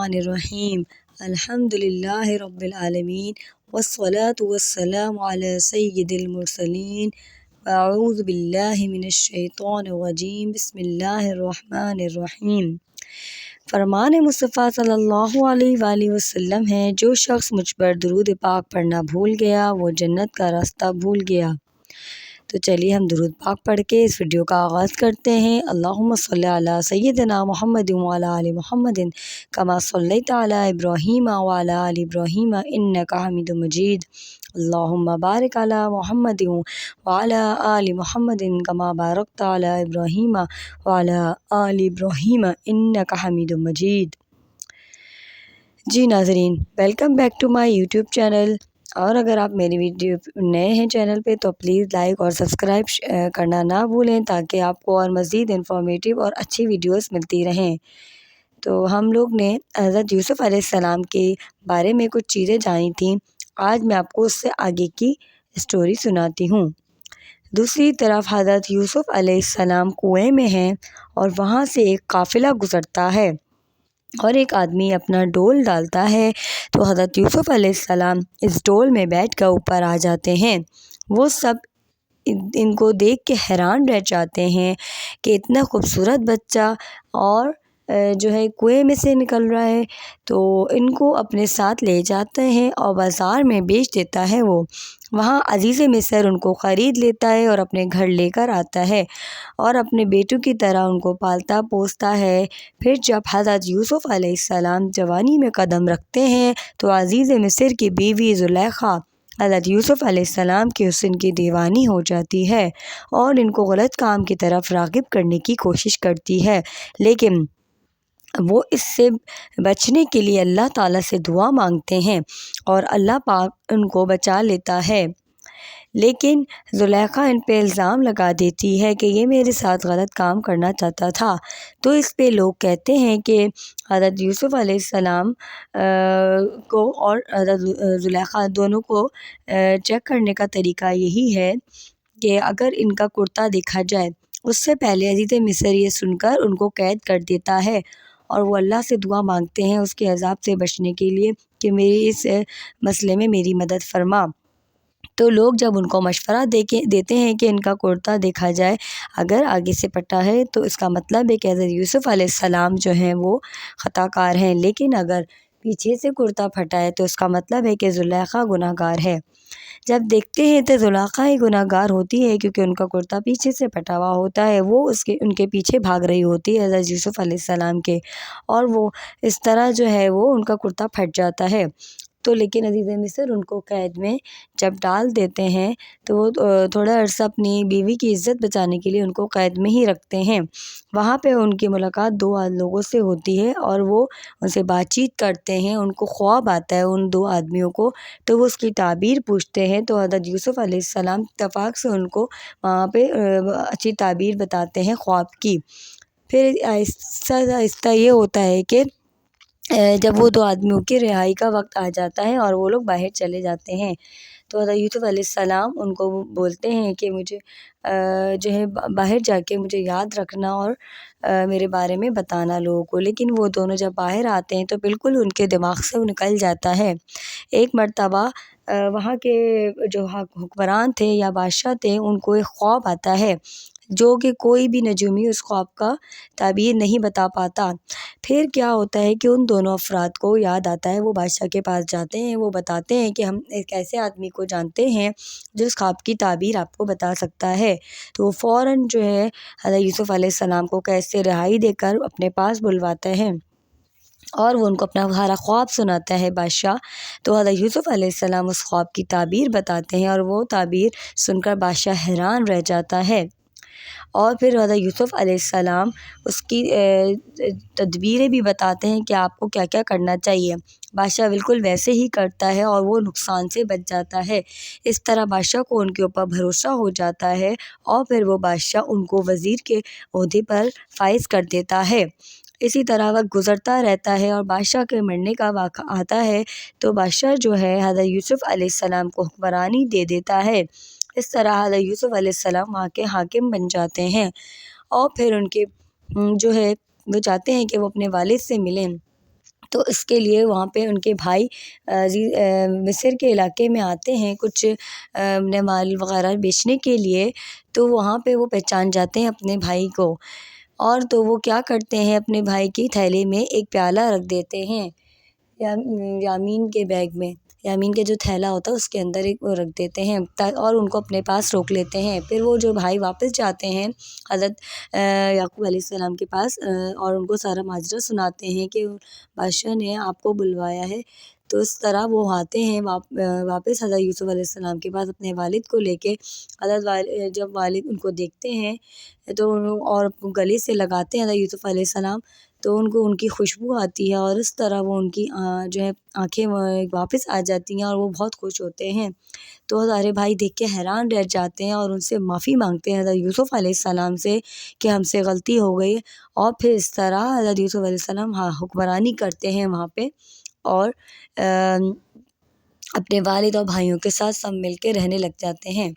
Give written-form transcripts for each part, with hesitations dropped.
الرحمن الرحیم الحمد للہ رب العالمین والصلاة والسلام علی سید المرسلین اعوذ باللہ من الشیطان الرجیم بسم اللہ الرحمن الرحیم۔ فرمان مصطفیٰ صلی اللہ علیہ وآلہ وسلم ہے، جو شخص مجھ پر درود پاک پڑھنا بھول گیا وہ جنت کا راستہ بھول گیا۔ تو چلیے ہم درود پاک پڑھ کے اس ویڈیو کا آغاز کرتے ہیں۔ اللہم صلی علی سیدنا محمد وعلی آل محمد کما صلیت علی ابراہیم وعلی آل ابراہیم انک حمید مجید۔ اللہم بارک علی محمد وعلی آل محمد کما بارکت علی ابراہیم وعلی آل ابراہیم انک حمید مجید۔ جی ناظرین، welcome back to my YouTube channel, اور اگر آپ میری ویڈیو نئے ہیں چینل پہ تو پلیز لائک اور سبسکرائب کرنا نہ بھولیں تاکہ آپ کو اور مزید انفارمیٹیو اور اچھی ویڈیوز ملتی رہیں۔ تو ہم لوگ نے حضرت یوسف علیہ السلام کے بارے میں کچھ چیزیں جانی تھیں، آج میں آپ کو اس سے آگے کی اسٹوری سناتی ہوں۔ دوسری طرف حضرت یوسف علیہ السلام کنویں میں ہیں اور وہاں سے ایک قافلہ گزرتا ہے اور ایک آدمی اپنا ڈول ڈالتا ہے تو حضرت یوسف علیہ السلام اس ڈول میں بیٹھ کر اوپر آ جاتے ہیں۔ وہ سب ان کو دیکھ کے حیران رہ جاتے ہیں کہ اتنا خوبصورت بچہ اور جو ہے کنویں میں سے نکل رہا ہے، تو ان کو اپنے ساتھ لے جاتے ہیں اور بازار میں بیچ دیتا ہے۔ وہ وہاں عزیز مصر ان کو خرید لیتا ہے اور اپنے گھر لے کر آتا ہے اور اپنے بیٹوں کی طرح ان کو پالتا پوستا ہے۔ پھر جب حضرت یوسف علیہ السلام جوانی میں قدم رکھتے ہیں تو عزیز مصر کی بیوی زلیخا حضرت یوسف علیہ السلام کے حسن کی دیوانی ہو جاتی ہے اور ان کو غلط کام کی طرف راغب کرنے کی کوشش کرتی ہے، لیکن وہ اس سے بچنے کے لیے اللہ تعالیٰ سے دعا مانگتے ہیں اور اللہ پاک ان کو بچا لیتا ہے۔ لیکن زلیخا ان پہ الزام لگا دیتی ہے کہ یہ میرے ساتھ غلط کام کرنا چاہتا تھا، تو اس پہ لوگ کہتے ہیں کہ حضرت یوسف علیہ السلام کو اور حضرت زلیخا دونوں کو چیک کرنے کا طریقہ یہی ہے کہ اگر ان کا کرتا دیکھا جائے، اس سے پہلے عزیز مصر یہ سن کر ان کو قید کر دیتا ہے اور وہ اللہ سے دعا مانگتے ہیں اس کے عذاب سے بچنے کے لیے کہ میری اس مسئلے میں میری مدد فرما۔ تو لوگ جب ان کو مشورہ دیتے ہیں کہ ان کا کرتا دیکھا جائے، اگر آگے سے پٹا ہے تو اس کا مطلب ہے کہ حضرت یوسف علیہ السلام جو ہیں وہ خطا کار ہیں، لیکن اگر پیچھے سے کرتا پھٹا ہے تو اس کا مطلب ہے کہ زلیخا گناہ گار ہے۔ جب دیکھتے ہیں تو زلیخا ہی گناہ گار ہوتی ہے کیونکہ ان کا کرتا پیچھے سے پھٹا ہوا ہوتا ہے، وہ ان کے پیچھے بھاگ رہی ہوتی ہے حضرت یوسف علیہ السلام کے، اور وہ اس طرح جو ہے وہ ان کا کرتا پھٹ جاتا ہے۔ تو لیکن عزیز مصر ان کو قید میں جب ڈال دیتے ہیں تو وہ تھوڑا عرصہ اپنی بیوی کی عزت بچانے کے لیے ان کو قید میں ہی رکھتے ہیں۔ وہاں پہ ان کی ملاقات دو لوگوں سے ہوتی ہے اور وہ ان سے بات چیت کرتے ہیں، ان کو خواب آتا ہے ان دو آدمیوں کو، تو وہ اس کی تعبیر پوچھتے ہیں تو حضرت یوسف علیہ السلام اتفاق سے ان کو وہاں پہ اچھی تعبیر بتاتے ہیں خواب کی۔ پھر آہستہ آہستہ یہ ہوتا ہے کہ جب وہ دو آدمیوں کی رہائی کا وقت آ جاتا ہے اور وہ لوگ باہر چلے جاتے ہیں تو حضرت یوسف علیہ السلام ان کو بولتے ہیں کہ مجھے جو ہے باہر جا کے مجھے یاد رکھنا اور میرے بارے میں بتانا لوگوں کو، لیکن وہ دونوں جب باہر آتے ہیں تو بالکل ان کے دماغ سے وہ نکل جاتا ہے۔ ایک مرتبہ وہاں کے جو حکمران تھے یا بادشاہ تھے ان کو ایک خواب آتا ہے جو کہ کوئی بھی نجومی اس خواب کا تعبیر نہیں بتا پاتا۔ پھر کیا ہوتا ہے کہ ان دونوں افراد کو یاد آتا ہے، وہ بادشاہ کے پاس جاتے ہیں، وہ بتاتے ہیں کہ ہم ایک ایسے آدمی کو جانتے ہیں جو اس خواب کی تعبیر آپ کو بتا سکتا ہے۔ تو وہ فوراً جو ہے حضرت یوسف علیہ السلام کو قید سے رہائی دے کر اپنے پاس بلواتا ہے اور وہ ان کو اپنا سارا خواب سناتا ہے بادشاہ۔ تو حضرت یوسف علیہ السلام اس خواب کی تعبیر بتاتے ہیں اور وہ تعبیر سن کر بادشاہ حیران رہ جاتا ہے، اور پھر حضرت یوسف علیہ السلام اس کی تدبیریں بھی بتاتے ہیں کہ آپ کو کیا کیا کرنا چاہیے۔ بادشاہ بالکل ویسے ہی کرتا ہے اور وہ نقصان سے بچ جاتا ہے۔ اس طرح بادشاہ کو ان کے اوپر بھروسہ ہو جاتا ہے اور پھر وہ بادشاہ ان کو وزیر کے عہدے پر فائز کر دیتا ہے۔ اسی طرح وقت گزرتا رہتا ہے اور بادشاہ کے مرنے کا واقعہ آتا ہے تو بادشاہ جو ہے حضرت یوسف علیہ السلام کو حکمرانی دے دیتا ہے۔ اس طرح حضرت یوسف علیہ السلام وہاں کے حاکم بن جاتے ہیں اور پھر ان کے جو ہے وہ چاہتے ہیں کہ وہ اپنے والد سے ملیں، تو اس کے لیے وہاں پہ ان کے بھائی مصر کے علاقے میں آتے ہیں کچھ اپنے مال وغیرہ بیچنے کے لیے، تو وہاں پہ وہ پہچان جاتے ہیں اپنے بھائی کو، اور تو وہ کیا کرتے ہیں، اپنے بھائی کی تھیلی میں ایک پیالہ رکھ دیتے ہیں، یامین کے بیگ میں، یامین کے جو تھیلا ہوتا ہے اس کے اندر ایک وہ رکھ دیتے ہیں، اور ان کو اپنے پاس روک لیتے ہیں۔ پھر وہ جو بھائی واپس جاتے ہیں حضرت یعقوب علیہ السلام کے پاس، اور ان کو سارا ماجرا سناتے ہیں کہ بادشاہ نے آپ کو بلوایا ہے۔ تو اس طرح وہ آتے ہیں واپس حضرت یوسف علیہ السلام کے پاس اپنے والد کو لے کے۔ جب والد ان کو دیکھتے ہیں تو اور گلے سے لگاتے ہیں حضرت یوسف علیہ السلام، تو ان کو ان کی خوشبو آتی ہے، اور اس طرح وہ ان کی جو ہے آنکھیں واپس آ جاتی ہیں، اور وہ بہت خوش ہوتے ہیں۔ تو سارے بھائی دیکھ کے حیران رہ جاتے ہیں اور ان سے معافی مانگتے ہیں حضرت یوسف علیہ السلام سے کہ ہم سے غلطی ہو گئی، اور پھر اس طرح حضرت یوسف علیہ السلام حکمرانی کرتے ہیں وہاں پہ، اور اپنے والد اور بھائیوں کے ساتھ سب مل کے رہنے لگ جاتے ہیں۔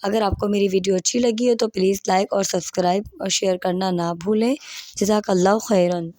اگر آپ کو میری ویڈیو اچھی لگی ہے تو پلیز لائک اور سبسکرائب اور شیئر کرنا نہ بھولیں۔ جزاک اللہ خیراً۔